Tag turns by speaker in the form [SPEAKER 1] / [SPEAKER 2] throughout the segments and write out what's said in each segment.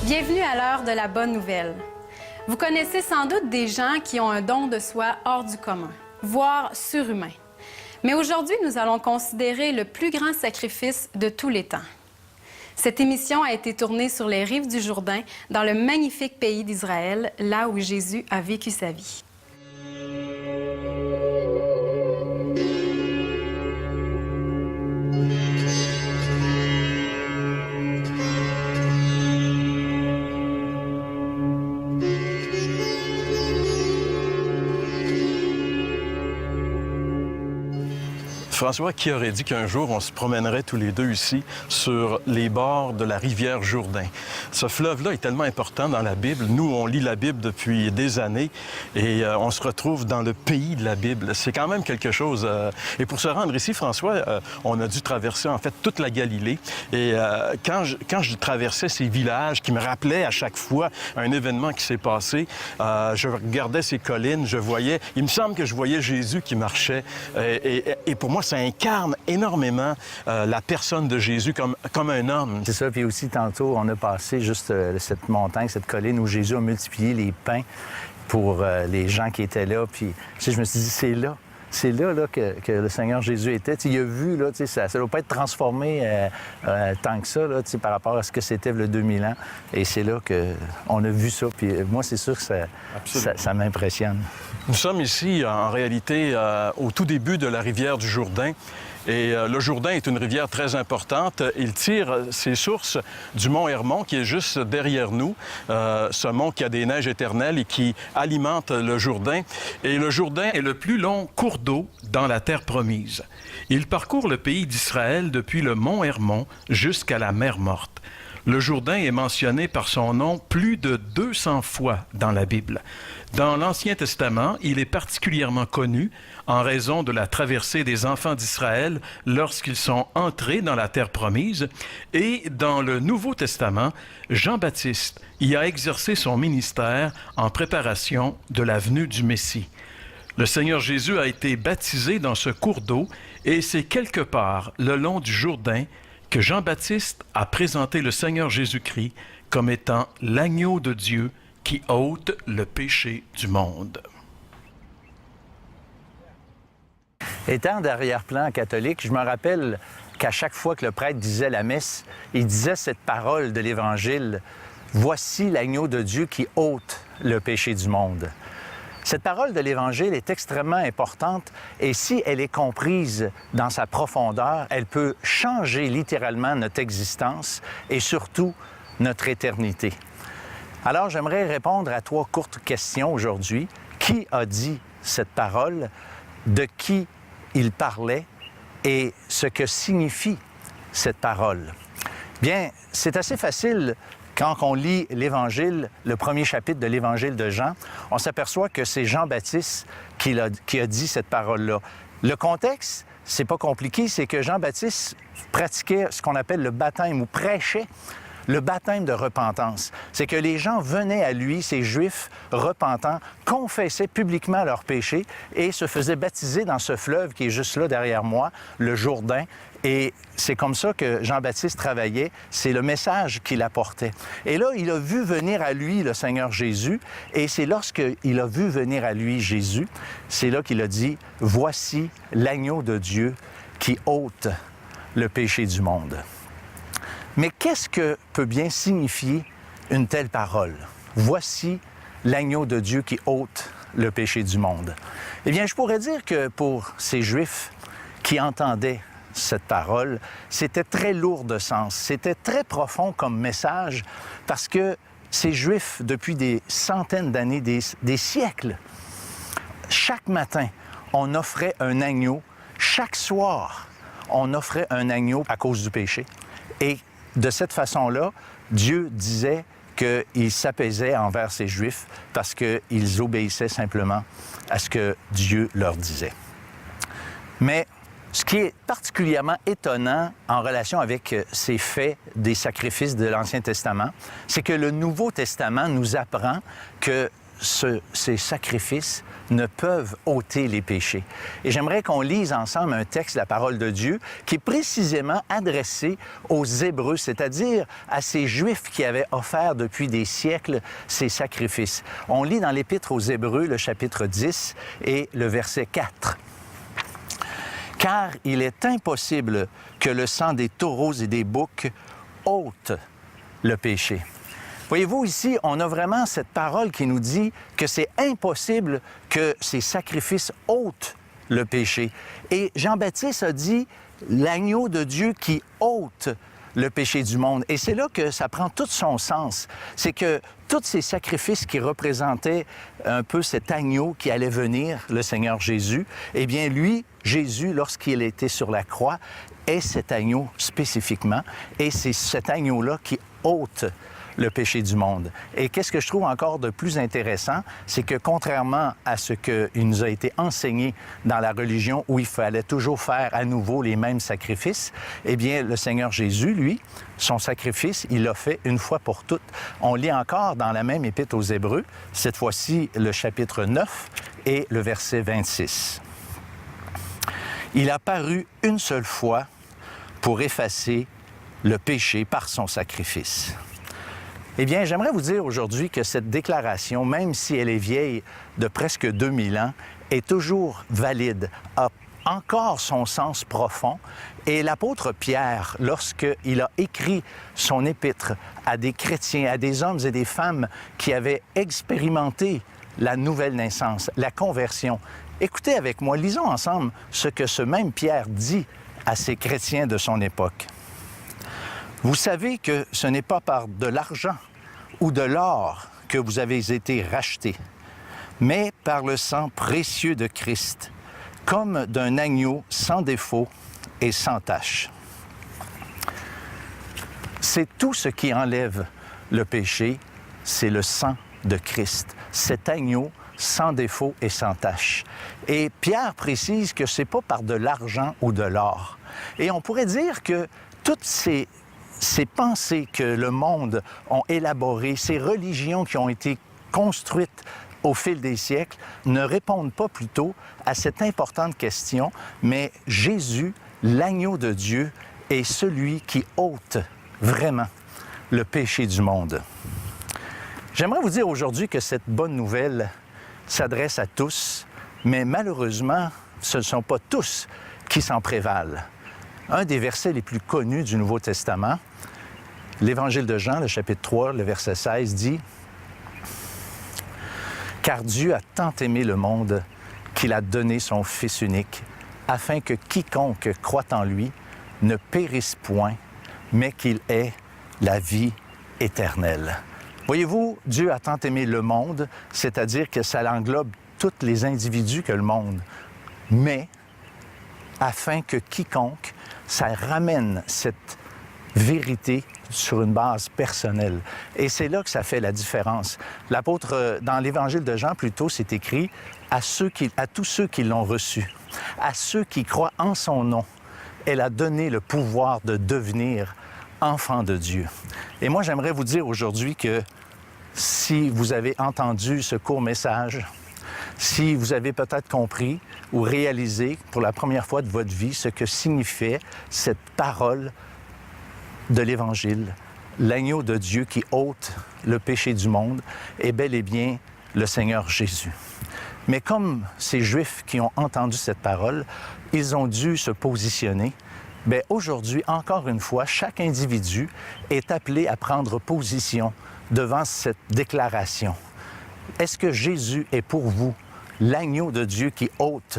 [SPEAKER 1] Bienvenue à l'heure de la bonne nouvelle. Vous connaissez sans doute des gens qui ont un don de soi hors du commun, voire surhumain. Mais aujourd'hui, nous allons considérer le plus grand sacrifice de tous les temps. Cette émission a été tournée sur les rives du Jourdain, dans le magnifique pays d'Israël, là où Jésus a vécu sa vie.
[SPEAKER 2] François, qui aurait dit qu'un jour, on se promènerait tous les deux ici sur les bords de la rivière Jourdain? Ce fleuve-là est tellement important dans la Bible. Nous, on lit la Bible depuis des années et on se retrouve dans le pays de la Bible. C'est quand même quelque chose. Et pour se rendre ici, François, on a dû traverser en fait toute la Galilée. Et quand je traversais ces villages qui me rappelaient à chaque fois un événement qui s'est passé, je regardais ces collines, je voyais... Il me semble que je voyais Jésus qui marchait. Et pour moi, ça incarne énormément la personne de Jésus comme un homme.
[SPEAKER 3] C'est ça, puis aussi tantôt, on a passé juste cette montagne, cette colline où Jésus a multiplié les pains pour les gens qui étaient là. Puis je me suis dit, c'est là que le Seigneur Jésus était. Il a vu, là, ça ne doit pas être transformé tant que ça là, par rapport à ce que c'était le 2000 ans. Et c'est là qu'on a vu ça. Puis moi, c'est sûr que ça m'impressionne.
[SPEAKER 2] Nous sommes ici, en réalité, au tout début de la rivière du Jourdain. Et le Jourdain est une rivière très importante. Il tire ses sources du mont Hermon, qui est juste derrière nous. Ce mont qui a des neiges éternelles et qui alimente le Jourdain. Et le Jourdain est le plus long cours d'eau dans la terre promise. Il parcourt le pays d'Israël depuis le mont Hermon jusqu'à la mer Morte. Le Jourdain est mentionné par son nom plus de 200 fois dans la Bible. Dans l'Ancien Testament, il est particulièrement connu en raison de la traversée des enfants d'Israël lorsqu'ils sont entrés dans la terre promise. Et dans le Nouveau Testament, Jean-Baptiste y a exercé son ministère en préparation de la venue du Messie. Le Seigneur Jésus a été baptisé dans ce cours d'eau et c'est quelque part le long du Jourdain que Jean-Baptiste a présenté le Seigneur Jésus-Christ comme étant l'agneau de Dieu qui ôte le péché du monde.
[SPEAKER 3] Étant d'arrière-plan catholique, je me rappelle qu'à chaque fois que le prêtre disait la messe, il disait cette parole de l'Évangile, « Voici l'agneau de Dieu qui ôte le péché du monde ». Cette parole de l'Évangile est extrêmement importante et si elle est comprise dans sa profondeur, elle peut changer littéralement notre existence et surtout notre éternité. Alors, j'aimerais répondre à 3 courtes questions aujourd'hui. Qui a dit cette parole? De qui il parlait? Et ce que signifie cette parole? Bien, c'est assez facile. Quand on lit l'Évangile, le premier chapitre de l'Évangile de Jean, on s'aperçoit que c'est Jean-Baptiste qui a dit cette parole-là. Le contexte, c'est pas compliqué, c'est que Jean-Baptiste pratiquait ce qu'on appelle le baptême ou prêchait le baptême de repentance. C'est que les gens venaient à lui, ces Juifs repentants, confessaient publiquement leurs péchés et se faisaient baptiser dans ce fleuve qui est juste là derrière moi, le Jourdain. Et c'est comme ça que Jean-Baptiste travaillait, c'est le message qu'il apportait. Et là, il a vu venir à lui le Seigneur Jésus, et c'est lorsqu'il a vu venir à lui Jésus, c'est là qu'il a dit « Voici l'agneau de Dieu qui ôte le péché du monde ». Mais qu'est-ce que peut bien signifier une telle parole? Voici l'agneau de Dieu qui ôte le péché du monde. Eh bien, je pourrais dire que pour ces Juifs qui entendaient cette parole, c'était très lourd de sens, c'était très profond comme message parce que ces Juifs, depuis des centaines d'années, des siècles, chaque matin, on offrait un agneau, chaque soir, on offrait un agneau à cause du péché. Et de cette façon-là, Dieu disait qu'il s'apaisait envers ces Juifs parce qu'ils obéissaient simplement à ce que Dieu leur disait. Mais ce qui est particulièrement étonnant en relation avec ces faits des sacrifices de l'Ancien Testament, c'est que le Nouveau Testament nous apprend que ces sacrifices ne peuvent ôter les péchés. Et j'aimerais qu'on lise ensemble un texte de la parole de Dieu qui est précisément adressé aux Hébreux, c'est-à-dire à ces Juifs qui avaient offert depuis des siècles ces sacrifices. On lit dans l'Épître aux Hébreux, le chapitre 10 et le verset 4. « Car il est impossible que le sang des taureaux et des boucs ôte le péché. » Voyez-vous, ici, on a vraiment cette parole qui nous dit que c'est impossible que ces sacrifices ôtent le péché. Et Jean-Baptiste a dit « l'agneau de Dieu qui ôte le péché du monde ». Et c'est là que ça prend tout son sens. C'est que tous ces sacrifices qui représentaient un peu cet agneau qui allait venir, le Seigneur Jésus, eh bien lui, Jésus, lorsqu'il était sur la croix, est cet agneau spécifiquement. Et c'est cet agneau-là qui ôte le péché du monde. Et qu'est-ce que je trouve encore de plus intéressant, c'est que contrairement à ce qu'il nous a été enseigné dans la religion où il fallait toujours faire à nouveau les mêmes sacrifices, eh bien, le Seigneur Jésus, lui, son sacrifice, il l'a fait une fois pour toutes. On lit encore dans la même épître aux Hébreux, cette fois-ci le chapitre 9 et le verset 26. Il a paru une seule fois pour effacer le péché par son sacrifice. Eh bien, j'aimerais vous dire aujourd'hui que cette déclaration, même si elle est vieille de presque 2000 ans, est toujours valide, a encore son sens profond. Et l'apôtre Pierre, lorsqu'il a écrit son épître à des chrétiens, à des hommes et des femmes qui avaient expérimenté la nouvelle naissance, la conversion, écoutez avec moi, lisons ensemble ce que ce même Pierre dit à ces chrétiens de son époque. « Vous savez que ce n'est pas par de l'argent ou de l'or que vous avez été rachetés, mais par le sang précieux de Christ, comme d'un agneau sans défaut et sans tache. » C'est tout ce qui enlève le péché, c'est le sang de Christ, cet agneau sans défaut et sans tache. Et Pierre précise que c'est pas par de l'argent ou de l'or. Et on pourrait dire que toutes ces pensées que le monde a élaborées, ces religions qui ont été construites au fil des siècles, ne répondent pas plutôt à cette importante question, mais Jésus, l'agneau de Dieu, est celui qui ôte vraiment le péché du monde. J'aimerais vous dire aujourd'hui que cette bonne nouvelle s'adresse à tous, mais malheureusement, ce ne sont pas tous qui s'en prévalent. Un des versets les plus connus du Nouveau Testament, l'Évangile de Jean, le chapitre 3, le verset 16, dit « Car Dieu a tant aimé le monde qu'il a donné son Fils unique, afin que quiconque croit en lui ne périsse point, mais qu'il ait la vie éternelle. » Voyez-vous, Dieu a tant aimé le monde, c'est-à-dire que ça englobe tous les individus que le monde, mais afin que quiconque, ça ramène cette vérité sur une base personnelle. Et c'est là que ça fait la différence. L'apôtre, dans l'Évangile de Jean, plutôt, c'est écrit à tous ceux qui l'ont reçu, à ceux qui croient en son nom, elle a donné le pouvoir de devenir enfants de Dieu. Et moi, j'aimerais vous dire aujourd'hui que si vous avez entendu ce court message, si vous avez peut-être compris ou réalisé pour la première fois de votre vie ce que signifiait cette parole de l'Évangile, l'agneau de Dieu qui ôte le péché du monde, est bel et bien le Seigneur Jésus. Mais comme ces Juifs qui ont entendu cette parole, ils ont dû se positionner. Bien, aujourd'hui, encore une fois, chaque individu est appelé à prendre position devant cette déclaration. Est-ce que Jésus est pour vous l'agneau de Dieu qui ôte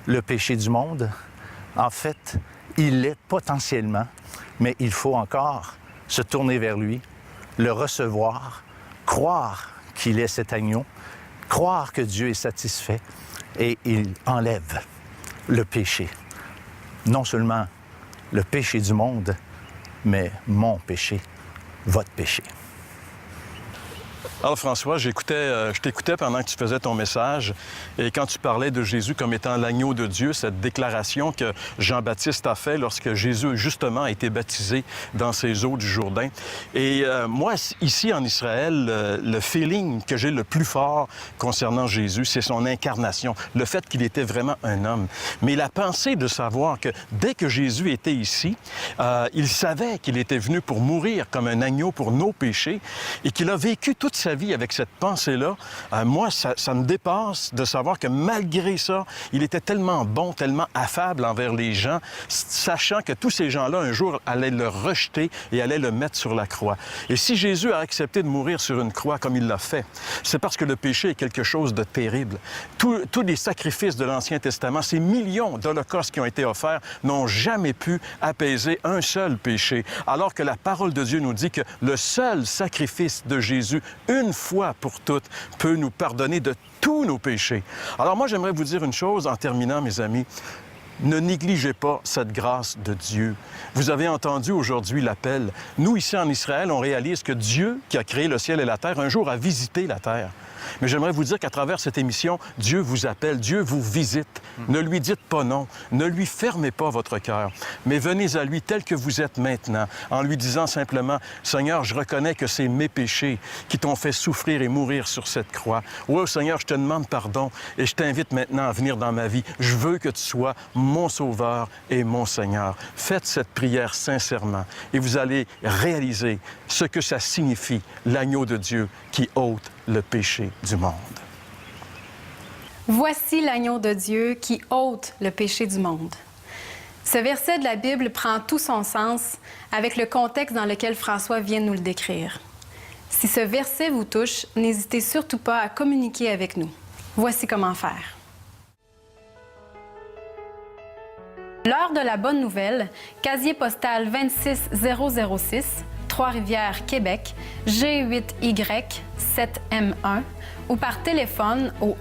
[SPEAKER 3] le péché du monde? En fait, il l'est potentiellement, mais il faut encore se tourner vers lui, le recevoir, croire qu'il est cet agneau, croire que Dieu est satisfait et il enlève le péché. Non seulement le péché du monde, mais mon péché, votre péché.
[SPEAKER 2] Alors François, je t'écoutais pendant que tu faisais ton message et quand tu parlais de Jésus comme étant l'agneau de Dieu, cette déclaration que Jean-Baptiste a faite lorsque Jésus justement a été baptisé dans ces eaux du Jourdain. Et moi, ici en Israël, le feeling que j'ai le plus fort concernant Jésus, c'est son incarnation, le fait qu'il était vraiment un homme. Mais la pensée de savoir que dès que Jésus était ici, il savait qu'il était venu pour mourir comme un agneau pour nos péchés et qu'il a vécu toute sa vie avec cette pensée-là, moi, ça me dépasse de savoir que malgré ça, il était tellement bon, tellement affable envers les gens, sachant que tous ces gens-là, un jour, allaient le rejeter et allaient le mettre sur la croix. Et si Jésus a accepté de mourir sur une croix comme il l'a fait, c'est parce que le péché est quelque chose de terrible. Tous les sacrifices de l'Ancien Testament, ces millions d'holocaustes qui ont été offerts, n'ont jamais pu apaiser un seul péché, alors que la parole de Dieu nous dit que le seul sacrifice de Jésus, une fois pour toutes, peut nous pardonner de tous nos péchés. Alors moi, j'aimerais vous dire une chose en terminant, mes amis. Ne négligez pas cette grâce de Dieu. Vous avez entendu aujourd'hui l'appel. Nous, ici en Israël, on réalise que Dieu, qui a créé le ciel et la terre, un jour a visité la terre. Mais j'aimerais vous dire qu'à travers cette émission, Dieu vous appelle, Dieu vous visite. Ne lui dites pas non, ne lui fermez pas votre cœur, mais venez à lui tel que vous êtes maintenant, en lui disant simplement, « Seigneur, je reconnais que c'est mes péchés qui t'ont fait souffrir et mourir sur cette croix. Oui, Seigneur, je te demande pardon et je t'invite maintenant à venir dans ma vie. Je veux que tu sois mon Sauveur et mon Seigneur. » Faites cette prière sincèrement et vous allez réaliser ce que ça signifie, l'agneau de Dieu qui ôte le péché du monde.
[SPEAKER 1] Voici l'agneau de Dieu qui ôte le péché du monde. Ce verset de la Bible prend tout son sens avec le contexte dans lequel François vient de nous le décrire. Si ce verset vous touche, n'hésitez surtout pas à communiquer avec nous. Voici comment faire. L'heure de la bonne nouvelle, casier postal 26006, Trois-Rivières, Québec, G8Y7M1 ou par téléphone au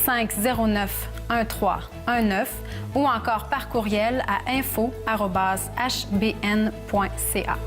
[SPEAKER 1] 1-866-509-1319 ou encore par courriel à info@hbn.ca.